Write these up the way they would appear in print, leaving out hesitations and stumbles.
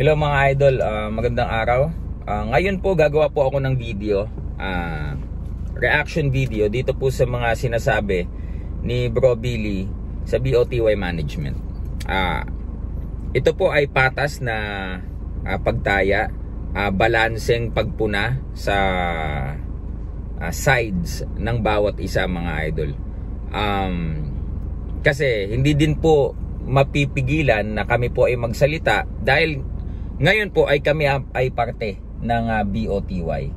Hello mga idol, magandang araw. Ngayon po gagawa po ako ng video, reaction video dito po sa mga sinasabi ni Bro Billy sa BOTY Management. Ito po ay patas na pagtaya, balanseng pagpuna sa sides ng bawat isa mga idol. Kasi hindi din po mapipigilan na kami po ay magsalita dahil ngayon po ay kami ay parte ng BOTY.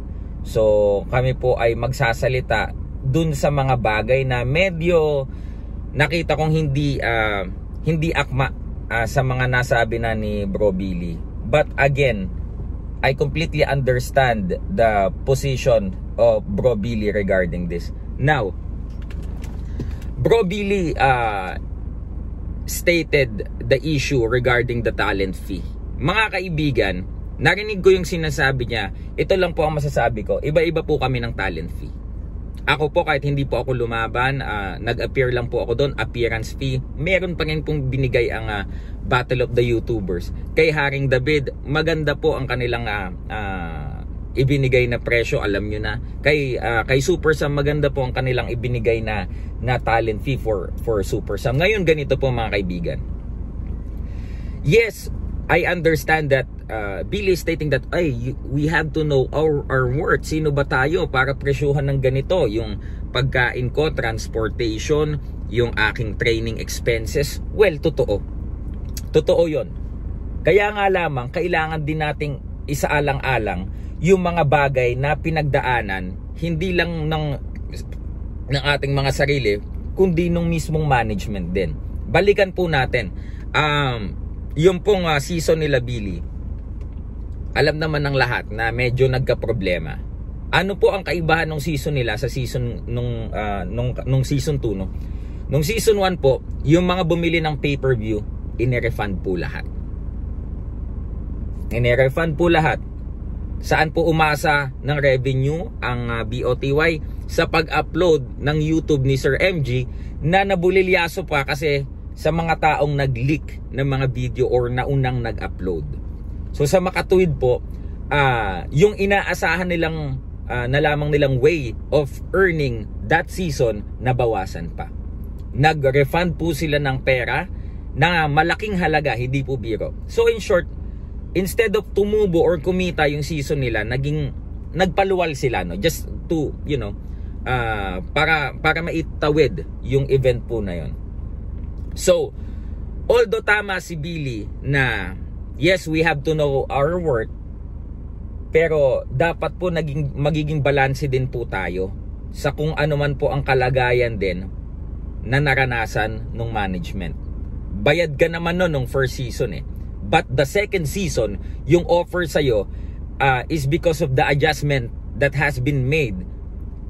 So kami po ay magsasalita dun sa mga bagay na medyo nakita kong hindi akma sa mga nasabi na ni Bro Billy. But again, I completely understand the position of Bro Billy regarding this. Now, Bro Billy stated the issue regarding the talent fee. Mga kaibigan, narinig ko yung sinasabi niya. Ito lang po ang masasabi ko. Iba-iba po kami ng talent fee. Ako po kahit hindi po ako lumaban, nag-appear lang po ako doon, appearance fee. Meron pa rin pong binigay ang Battle of the YouTubers. Kay Haring David, maganda po ang kanilang ibinigay na presyo, alam nyo na. Kay Super Sam, maganda po ang kanilang ibinigay na talent fee for Super Sam. Ngayon ganito po mga kaibigan. Yes, I understand that Billy is stating that we have to know our worth. Sino ba tayo para presyuhan ng ganito? Yung pagkain ko, transportation, yung aking training expenses. Well, totoo. Totoo yon. Kaya nga lamang, kailangan din nating isaalang-alang yung mga bagay na pinagdaanan, hindi lang ng ating mga sarili, kundi nung mismong management din. Balikan po natin. Yung pong season nila Billy, alam naman ng lahat na medyo nagka-problema. Ano po ang kaibahan ng season nila sa season nung season 2, no? Nung season 1 po, yung mga bumili ng pay-per-view, inirefund po lahat. Inirefund po lahat. Saan po umasa ng revenue ang BOTY? Sa pag-upload ng YouTube ni Sir MG na nabulilyaso pa kasi sa mga taong nag-leak ng mga video or naunang nag-upload. So sa makatuwid po, yung inaasahan nilang nalamang nilang way of earning that season, nabawasan pa. Nag-refund po sila ng pera na malaking halaga, hindi po biro. So in short, instead of tumubo or kumita yung season nila, nagpaluwal sila, no? Just to, para maitawid yung event po na yon. So, although tama si Billy na yes, we have to know our worth, pero dapat po magiging balanse din po tayo sa kung ano man po ang kalagayan din na naranasan ng management. Bayad ka naman nung first season But the second season, yung offer sa'yo is because of the adjustment that has been made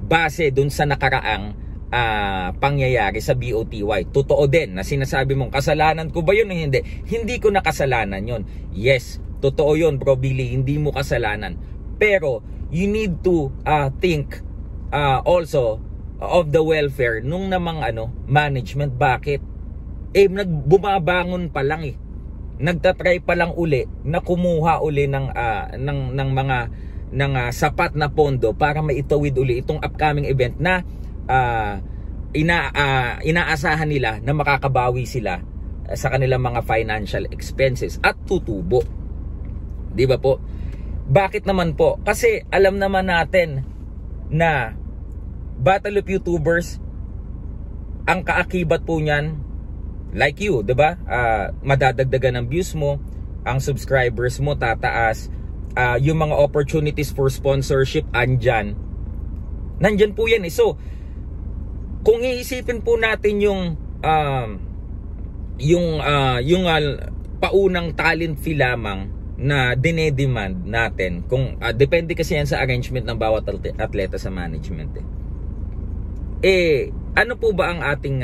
base dun sa nakaraang pangyayari sa BOTY. Totoo din na sinasabi mong kasalanan ko ba yun o hindi? Hindi ko na kasalanan yun. Yes, totoo yun Bro Billy, hindi mo kasalanan. Pero you need to think also of the welfare nung namang management. Bakit? Bumabangon pa lang nagtatry pa lang uli na kumuha uli ng sapat na pondo para maitawid uli itong upcoming event na inaasahan nila na makakabawi sila sa kanilang mga financial expenses at tutubo. Di ba po? Bakit naman po? Kasi alam naman natin na Battle of YouTubers, ang kaakibat po niyan, like you, 'di ba? Madadagdagan ng views mo, ang subscribers mo tataas, yung mga opportunities for sponsorship andyan. Nandyan po 'yan So, kung iisipin po natin yung paunang talent fee lamang na dinedemand natin, kung depende kasi yan sa arrangement ng bawat atleta sa management. Ano po ba ang ating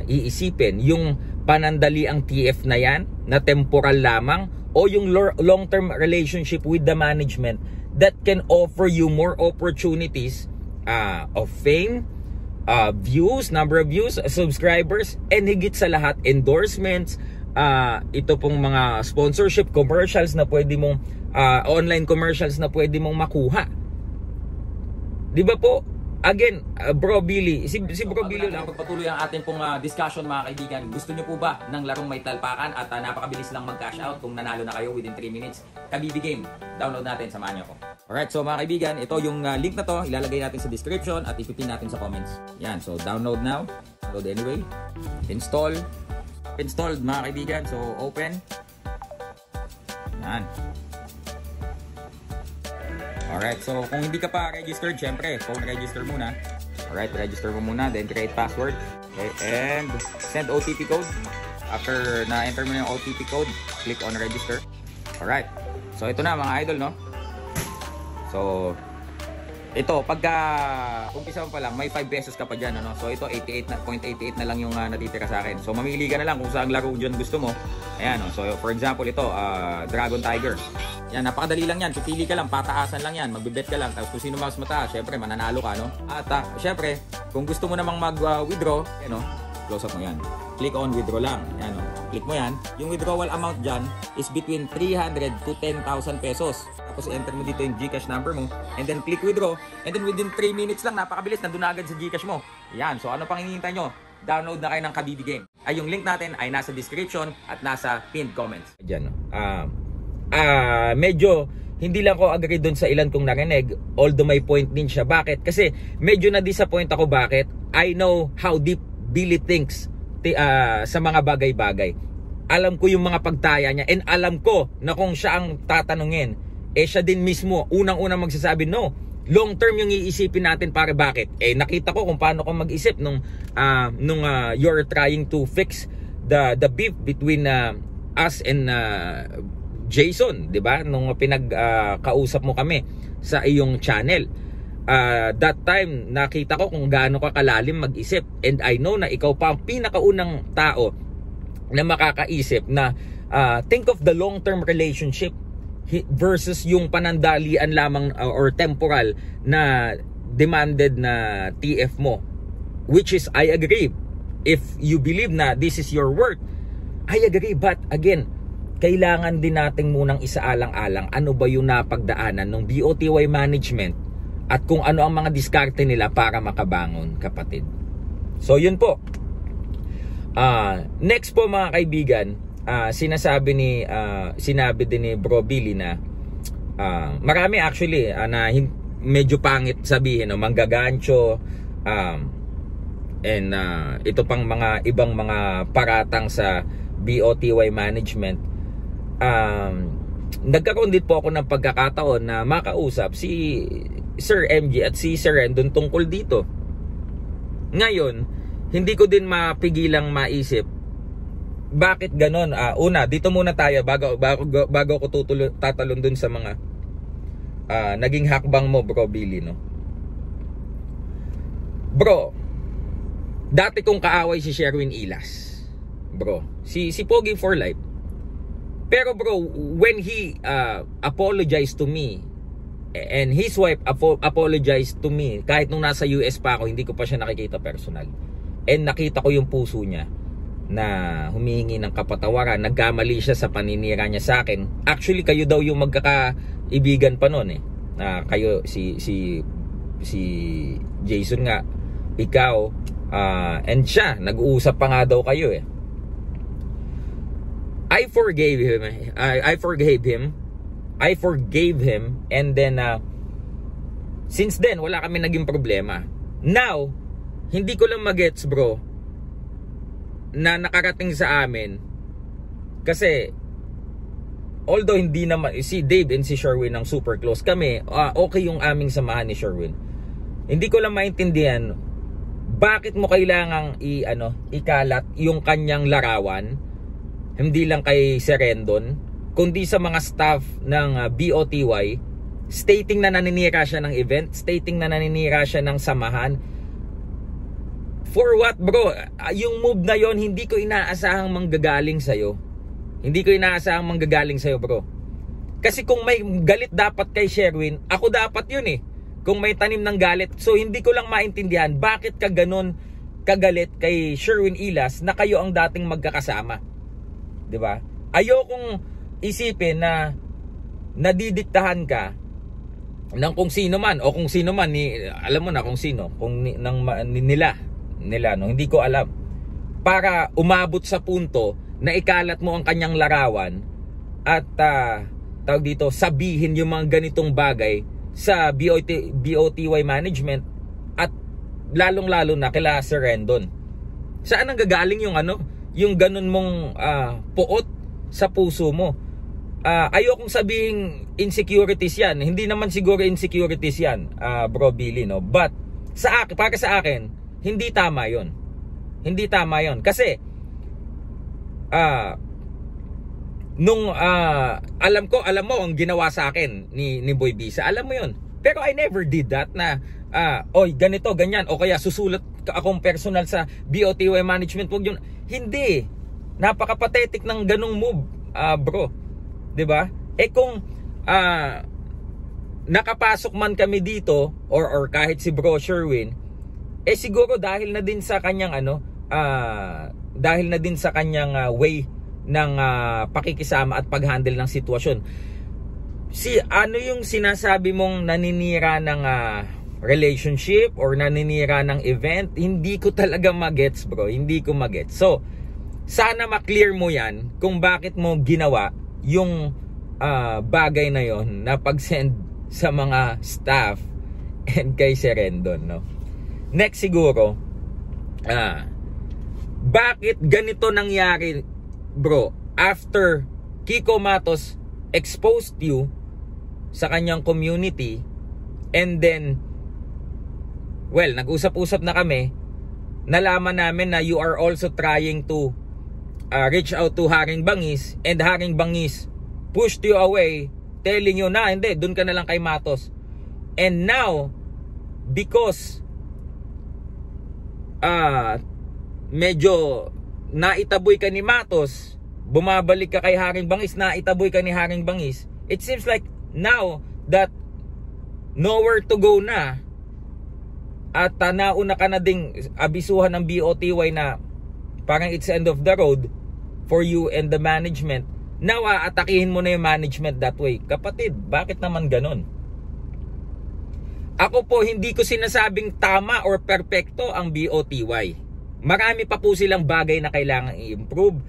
iisipin? Yung panandali ang TF na yan, na temporal lamang, o yung long-term relationship with the management that can offer you more opportunities of fame, views, number of views, subscribers, and higit sa lahat, endorsements, ito pong mga sponsorship commercials na pwede mong online commercials na pwede mong makuha. Di ba po? Again, Bro Billy, si Bro Billy lang. Pagpatuloy ang ating pong discussion mga kaibigan. Gusto nyo po ba ng larong may talpakan at napakabilis lang mag-cash out kung nanalo na kayo within 3 minutes? Kabibi Game, download natin, samahan nyo ko. Alright, so mga kaibigan, ito yung link na to, ilalagay natin sa description at ipipin natin sa comments. Yan, so download now, download anyway, installed mga kaibigan, so open. Yan. Alright, so kung hindi ka pa registered, syempre, phone register muna. Alright, register mo muna, then create password. Okay, and send OTP code. After na-enter mo yung OTP code, click on register. Alright, so ito na mga idol, no? So, ito, pagka umpisa mo pa lang, may 5 pesos ka pa dyan, ano? So, ito, 88 na lang yung natitira sa akin. So, mamili ka na lang kung saan laro dyan gusto mo. Ayan, no? So, for example, ito, Dragon Tiger. Yan, napakadali lang yan. Pipili ka lang, pataasan lang yan. Magbibet ka lang. Tapos kung sino mas mataas, syempre, mananalo ka, no? At, syempre, kung gusto mo namang mag-withdraw, yan, no? Close up mo yan. Click on withdraw lang. Yan, no? Click mo yan. Yung withdrawal amount dyan is between 300 to 10,000 pesos. Tapos enter mo dito yung GCash number mo. And then click withdraw. And then within 3 minutes lang, napakabilis, nandun na agad sa GCash mo. Yan. So ano pang hinihintay nyo? Download na kayo ng Kabibi Game. Ay, yung link natin ay nasa description at nasa pinned comments. Diyan, no? Medyo hindi lang ko agree doon sa ilan kong narinig. Although may point din siya. Bakit? Kasi medyo na-disappoint ako. Bakit? I know how deep Billy thinks sa mga bagay-bagay. Alam ko yung mga pagtaya niya. And alam ko na kung siya ang tatanungin, siya din mismo unang-unang magsasabi, no, long term yung iisipin natin para bakit. Nakita ko kung paano ko mag-isip nung you're trying to fix the beef between us and Jason, 'di ba? Nung pinagkausap mo kami sa iyong channel. That time nakita ko kung gaano ka kalalim mag-isip, and I know na ikaw pa ang pinakaunang tao na makakaisip na think of the long-term relationship versus yung panandalian lamang or temporal na demanded na TF mo, which is I agree. If you believe na this is your worth, I agree, but again, kailangan din nating munang isaalang-alang ano ba yung napagdaanan ng BOTY management at kung ano ang mga diskarte nila para makabangon, kapatid. So yun po. Next po mga kaibigan, sinabi din ni Bro Billy na marami actually na medyo pangit sabihin, no? Manggagancho, and ito pang mga ibang mga paratang sa BOTY management. Nagkaroon din po ako ng pagkakataon na makausap si Sir MG at si Sir Rendon tungkol dito. Ngayon, hindi ko din mapigilang maisip bakit ganon. Una, dito muna tayo bago ako tatalon dun sa mga naging hakbang mo, Bro Billy, no? Bro, dati kong kaaway si Sherwin Ilas, bro. Si Pogi for life. Pero bro, when he apologized to me and his wife apologized to me, kahit nung nasa US pa ako, hindi ko pa siya nakikita personal, and nakita ko yung puso niya na humihingi ng kapatawaran, nagkamali siya sa paninira niya sa akin. Actually, kayo daw yung magkakaibigan pa noon, kayo si Jason nga, ikaw, and siya, nag-uusap pa nga daw kayo I forgave him, and then since then wala kami naging problema. Now, hindi ko lang magets, bro, na nakarating sa amin, kasi although hindi naman si Dave and si Sherwin ang super close kami, okay yung aming samahan ni Sherwin. Hindi ko lang maintindihan bakit mo kailangang ikalat yung kanyang larawan, hindi lang kay Sir Rendon, kundi sa mga staff ng BOTY, stating na naninira siya ng event, stating na naninira siya ng samahan. For what, bro? Yung move na yon, hindi ko inaasahang manggagaling sa'yo. Hindi ko inaasahang manggagaling sa'yo, bro. Kasi kung may galit dapat kay Sherwin, ako dapat yun Kung may tanim ng galit. So hindi ko lang maintindihan bakit ka ganon kagalit kay Sherwin Ilas na kayo ang dating magkakasama. 'di ba? Ayokong isipin na nadidiktahan ka ng kung sino man o kung sino man alam mo na kung sino, kung nila no, hindi ko alam. Para umabot sa punto na ikalat mo ang kanyang larawan at tawag dito, sabihin yung mga ganitong bagay sa BOTY management at lalong-lalo na kila Sir Rendon. Saan ang gagaling yung yung ganun mong puot sa puso mo? Ayokong sabihin insecurities yan. Hindi naman siguro insecurities yan, Bro Billy, no? But para sa akin, hindi tama 'yon. Hindi tama 'yon kasi alam mo ang ginawa sa akin ni Boy Bisa. Alam mo 'yon. Pero I never did that na oy ganito, ganyan o kaya susulat akong personal sa BOTY management. Wag 'yun. Hindi. Napaka-pathetic ng ganung move, bro. 'Di ba? Kung nakapasok man kami dito or kahit si Bro Sherwin, siguro dahil na din sa kanyang way ng pakikisama at paghandle ng sitwasyon. Yung sinasabi mong naninira ng relationship or naninira ng event, hindi ko talaga magets, bro. Hindi ko magets. So, sana ma-clear mo yan kung bakit mo ginawa yung bagay na yon na pag-send sa mga staff and kay Sir Rendon, no? Next siguro, bakit ganito nangyari, bro? After Kiko Matos exposed you sa kanyang community and then, well, nag-usap-usap na kami, nalaman namin na you are also trying to reach out to Haring Bangis and Haring Bangis pushed you away, telling you na hindi, dun ka na lang kay Matos. And now, because medyo naitaboy ka ni Matos, bumabalik ka kay Haring Bangis, naitaboy ka ni Haring Bangis, it seems like now that nowhere to go na at nauna ka na ding abisuhan ng BOTY na parang it's end of the road for you and the management. Now, atakihin mo na yung management that way. Kapatid, bakit naman ganun? Ako po, hindi ko sinasabing tama or perpekto ang BOTY. Marami pa po silang bagay na kailangan i-improve.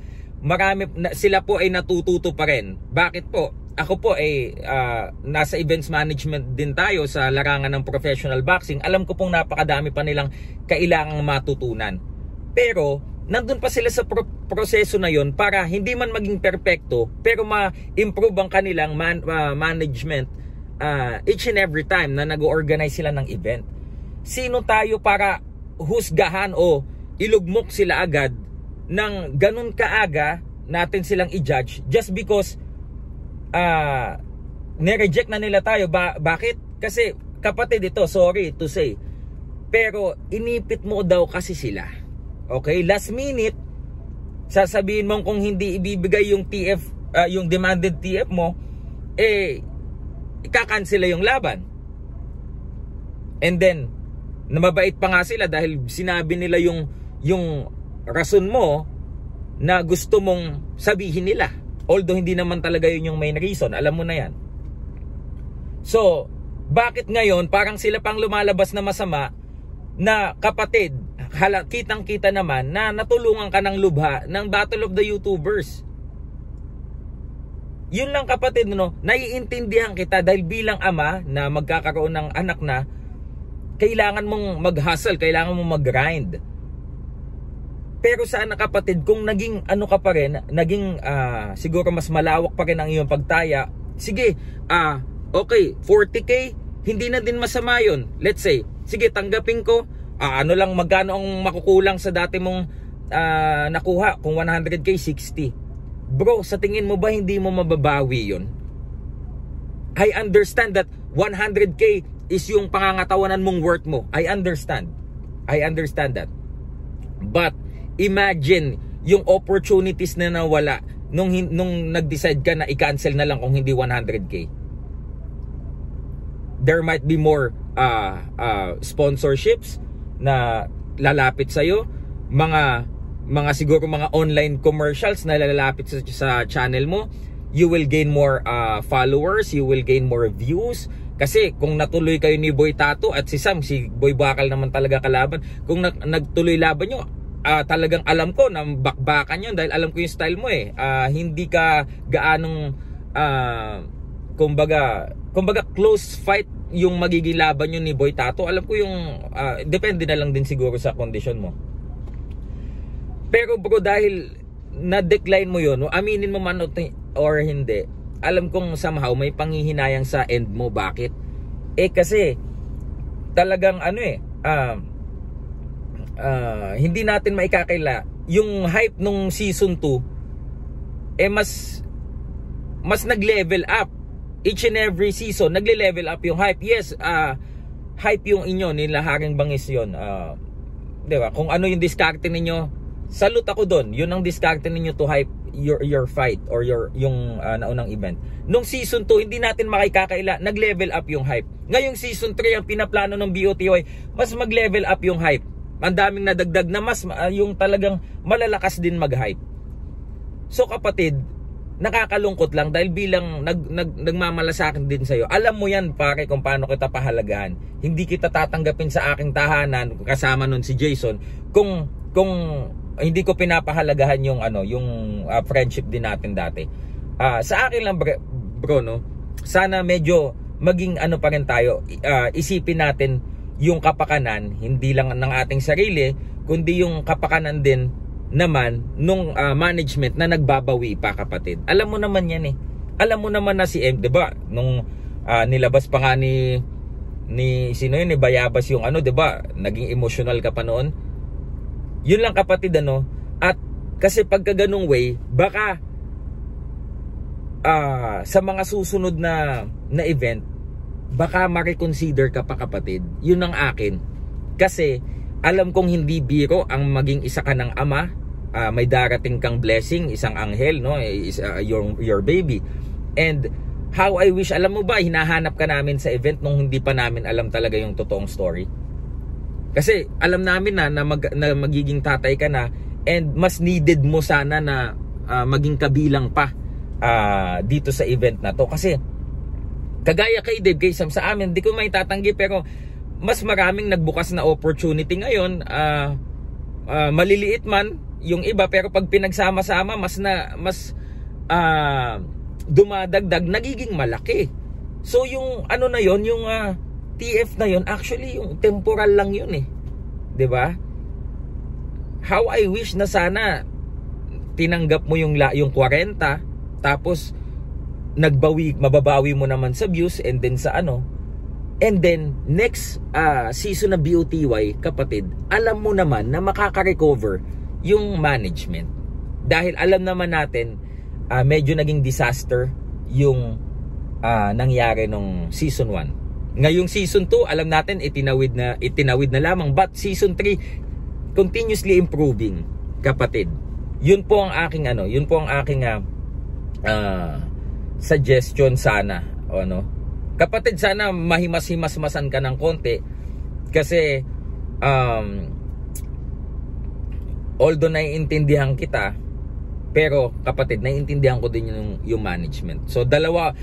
Sila po ay natututo pa rin. Bakit po? Ako po ay nasa events management din tayo sa larangan ng professional boxing. Alam ko pong napakadami pa nilang kailangang matutunan. Pero nandun pa sila sa proseso na yon para hindi man maging perpekto pero ma-improve ang kanilang management each and every time na nag-organize sila ng event. Sino tayo para husgahan o ilugmok sila agad ng ganun kaaga natin silang i-judge just because nireject na nila tayo. Bakit? Kasi kapatid, ito, sorry to say, pero inipit mo daw kasi sila. Okay, last minute sasabihin mo kung hindi ibibigay yung TF, yung demanded TF mo, ikakansela yung laban. And then namabait pa nga sila dahil sinabi nila yung rason mo na gusto mong sabihin nila. Although hindi naman talaga yun yung main reason, alam mo na yan. So, bakit ngayon parang sila pang lumalabas na masama na kapatid, kitang-kita naman na natulungan ka ng lubha ng Battle of the YouTubers. Yun lang kapatid, no? Naiintindihan kita dahil bilang ama na magkakaroon ng anak na, kailangan mong mag-hustle, kailangan mong mag-grind. Pero sana kapatid, kung naging ano ka pa rin, naging siguro mas malawak pa rin ang iyong pagtaya, sige, okay, 40K, hindi na din masama yun. Let's say, sige, tanggapin ko, ano lang, magkano ang makukulang sa dati mong nakuha, kung 100K, 60. Bro, sa tingin mo ba hindi mo mababawi yun? I understand that 100K is yung pangangatawanan mong worth mo. I understand that. But imagine yung opportunities na nawala nung nag-decide ka na i-cancel na lang kung hindi 100K. There might be more sponsorships na lalapit sa'yo, mga mga siguro mga online commercials na lalapit sa channel mo, you will gain more followers, you will gain more views. Kasi kung natuloy kayo ni Boy Tato at si Sam, si Boy Bakal naman talaga kalaban, kung nagtuloy laban nyo, talagang alam ko na bakbakan yun dahil alam ko yung style mo eh. Hindi ka gaanong kumbaga close fight yung magiging laban yun ni Boy Tato. Alam ko yung depende na lang din siguro sa condition mo. Pero bro, dahil na-decline mo yun, aminin mo man or hindi, alam kong somehow may panghihinayang sa end mo. Bakit? Kasi talagang hindi natin maikakaila yung hype nung season 2 mas nag-level up. Each and every season nagle-level up yung hype. Yes, hype yung inyo nila Haring Bangis yun. Diba? Kung ano yung diskarte ninyo, salute ako doon. Yun ang diskarte ninyo to hype your fight or yung naunang event. Nung season 2, hindi natin makikakaila, nag-level up yung hype. Ngayong season 3, ang pinaplano ng BOTY, mas mag-level up yung hype. Ang daming nadagdag na mas yung talagang malalakas din mag-hype. So kapatid, nakakalungkot lang dahil bilang nagmamalasakin din sa'yo. Alam mo yan pare kung paano kita pahalagahan. Hindi kita tatanggapin sa aking tahanan kasama nun si Jason kung hindi ko pinapahalagahan yung friendship din natin dati. Sa akin lang bro, no, sana medyo maging pa rin tayo. Isipin natin yung kapakanan, hindi lang ng ating sarili, kundi yung kapakanan din naman nung management na nagbabawi pa, kapatid. Alam mo naman yan eh. Alam mo naman na si M, 'di ba? Nung nilabas pa nga ni sino yun, ni Bayabas yung 'di ba? Naging emotional ka pa noon. Yun lang kapatid at kasi pagka ganung way, baka sa mga susunod na event, baka ma-reconsider ka pa kapatid. Yun ang akin. Kasi alam kong hindi biro ang maging isa ka ng ama. May darating kang blessing, isang anghel, no? Your baby. And how I wish, alam mo ba, hinahanap ka namin sa event nung hindi pa namin alam talaga yung totoong story. Kasi alam namin na magiging tatay ka na, and mas needed mo sana na maging kabilang pa dito sa event na to. Kasi kagaya kay Dave, kay Sam, sa amin, di ko may tatanggi, pero mas maraming nagbukas na opportunity ngayon. Maliliit man yung iba, pero pag pinagsama-sama mas dumadagdag, nagiging malaki. So yung na yon, yung TF na yon, actually yung temporal lang yun eh. 'Di ba? How I wish na sana tinanggap mo yung 40, tapos mababawi mo naman sa views, and then sa and then next season na BOTY, kapatid, alam mo naman na makaka-recover yung management. Dahil alam naman natin medyo naging disaster yung nangyari nung season 1. Ngayong season 2, alam natin itinawid na lamang, but season 3 continuously improving, kapatid. Yun po ang aking suggestion sana, kapatid. Sana mahimas-himasmasan ka ng konti, kasi although naiintindihan kita, pero kapatid, naiintindihan ko din yung management. So dalawa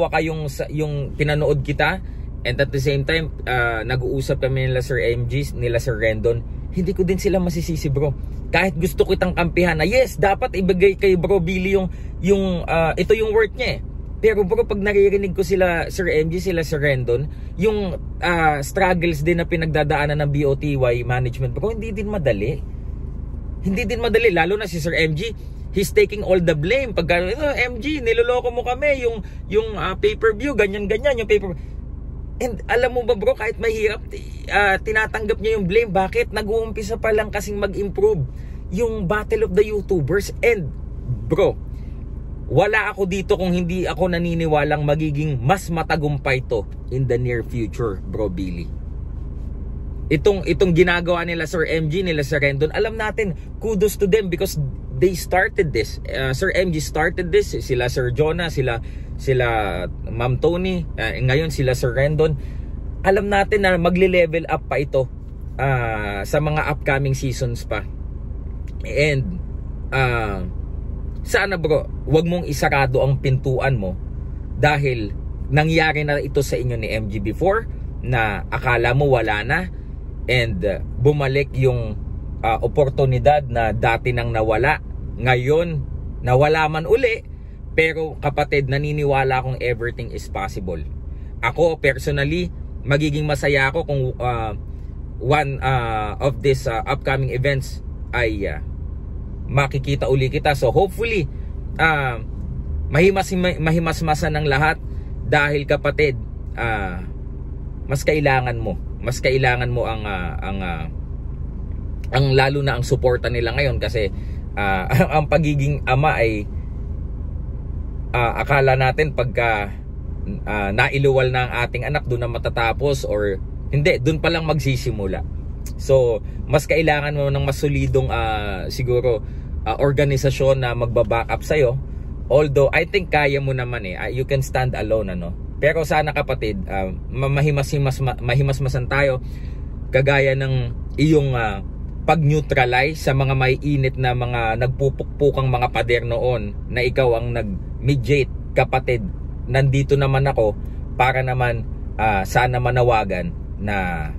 kayong yung pinanood kita, and at the same time nag-uusap kami nila Sir MG, nila Sir Rendon. Hindi ko din sila masisisi, bro. Kahit gusto kitang kampihan na yes, dapat ibigay kay Bro Billy yung ito yung worth niya eh. Pero bro, pag naririnig ko sila Sir MG, sila Sir Rendon, yung struggles din na pinagdadaanan ng BOTY management, bro, hindi din madali. Hindi din madali, lalo na si Sir MG. He's taking all the blame. Pagka MG, niloloko mo kami, yung pay-per-view, ganyan yung pay-per-view. And alam mo ba bro, kahit mahirap, tinatanggap niya yung blame. Bakit? Nag-uumpisa pa lang kasing mag-improve yung Battle of the YouTubers. And bro, wala ako dito kung hindi ako naniniwalang magiging mas matagumpay to in the near future, Bro Billy. Itong ginagawa nila Sir MG, nila Sir Rendon, alam natin, kudos to them because they started this. Sir MG started this, sila Sir Jonah, sila Ma'am Tony, ngayon sila Sir Rendon. Alam natin na magle-level up pa ito sa mga upcoming seasons pa. And sana bro, wag mong isarado ang pintuan mo dahil nangyari na ito sa inyo ni MG before na akala mo wala na, and bumalik yung oportunidad na dati nang nawala, ngayon nawala man uli. Pero kapatid, naniniwala akong everything is possible. Ako personally, magiging masaya ako kung one of these upcoming events ay makikita uli kita. So hopefully mahimasmasan ng lahat, dahil kapatid, mas kailangan mo ang lalo na ang suporta nila ngayon, kasi ang pagiging ama ay akala natin pagka nailuwal na ang ating anak doon na matatapos, or hindi, doon pa lang magsisimula. So mas kailangan mo ng masolidong siguro organisasyon na magba-back up sa'yo. Although I think kaya mo naman you can stand alone, ano. Pero sana kapatid, mahimasmasan tayo, kagaya ng iyong pag-neutralize sa mga may init na mga nagpupukpukang mga pader noon, na ikaw ang nag-mediate. Kapatid, nandito naman ako para naman sana manawagan na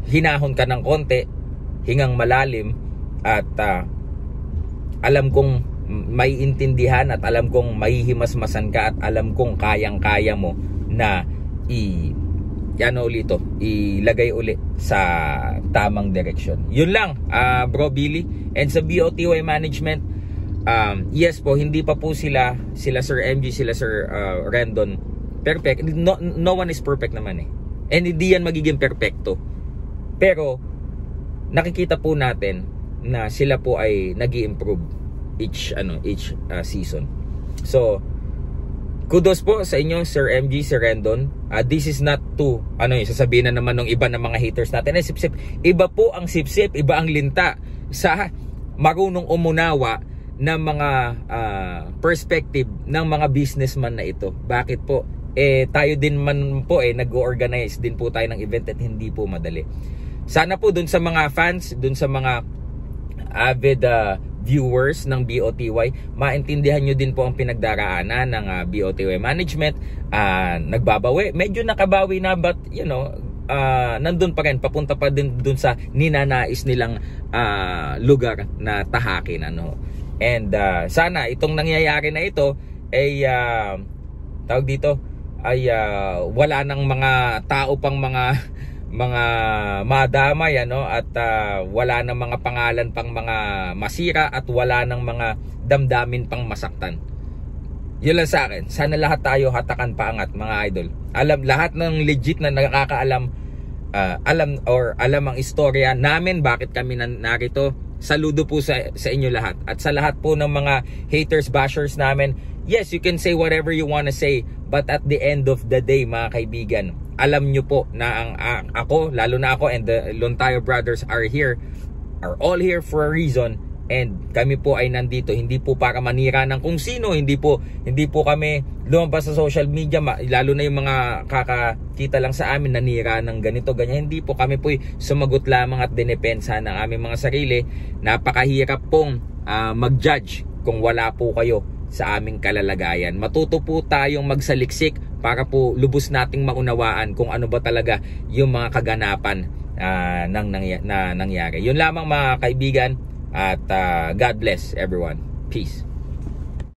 hinahon ka ng konti, hingang malalim, at alam kong maiintindihan, at alam kong mahihimasmasan ka, at alam kong kayang-kaya mo na ilagay uli sa tamang direksyon. Yun lang, Bro Billy. And sa BOTY management, yes po, hindi pa po sila Sir MG, sila Sir Rendon perfect. No one is perfect naman and hindi yan magiging perfecto. Pero nakikita po natin na sila po ay nag-i-improve each season. So kudos po sa inyo, Sir MG, Sir Rendon. This is not to, sasabihin na naman ng iba ng mga haters natin, sip-sip. Iba po ang sip-sip, iba ang linta sa marunong umunawa ng mga perspective ng mga businessman na ito. Bakit po? Tayo din man po nag-organize din po tayo ng event, at hindi po madali. Sana po dun sa mga fans, dun sa mga avid viewers ng BOTY, maintindihan nyo din po ang pinagdaraanan ng BOTY management. Nagbabawi, medyo nakabawi na, but nandun pa rin, papunta pa din dun sa ninanais nilang lugar na tahakin, and sana itong nangyayari na ito ay tawag dito ay wala nang mga tao pang mga madamay, at wala nang mga pangalan pang mga masira, at wala nang mga damdamin pang masaktan. Yun lang sa akin. Sana lahat tayo hatakan paangat, mga idol. Lahat ng legit na nakakaalam, alam ang istorya namin, bakit kami narito. Saludo po sa inyo lahat. At sa lahat po ng mga haters, bashers namin, yes, you can say whatever you wanna say, but at the end of the day, mga kaibigan, alam nyo po na ako, lalo na ako, and the Lontayo brothers are all here for a reason, and kami po ay nandito hindi po para manira ng kung sino, hindi po kami lumabas sa social media, lalo na yung mga kakakita lang sa amin nanira ng ganito ganyan. Hindi po, kami po sumagot lamang at dinepensa ng aming mga sarili. Napakahirap pong mag-judge kung wala po kayo sa aming kalalagayan. Matuto po tayong magsaliksik para po lubos nating maunawaan kung ano ba talaga yung mga kaganapan na nangyari. Yun lamang, mga kaibigan, at God bless everyone. Peace.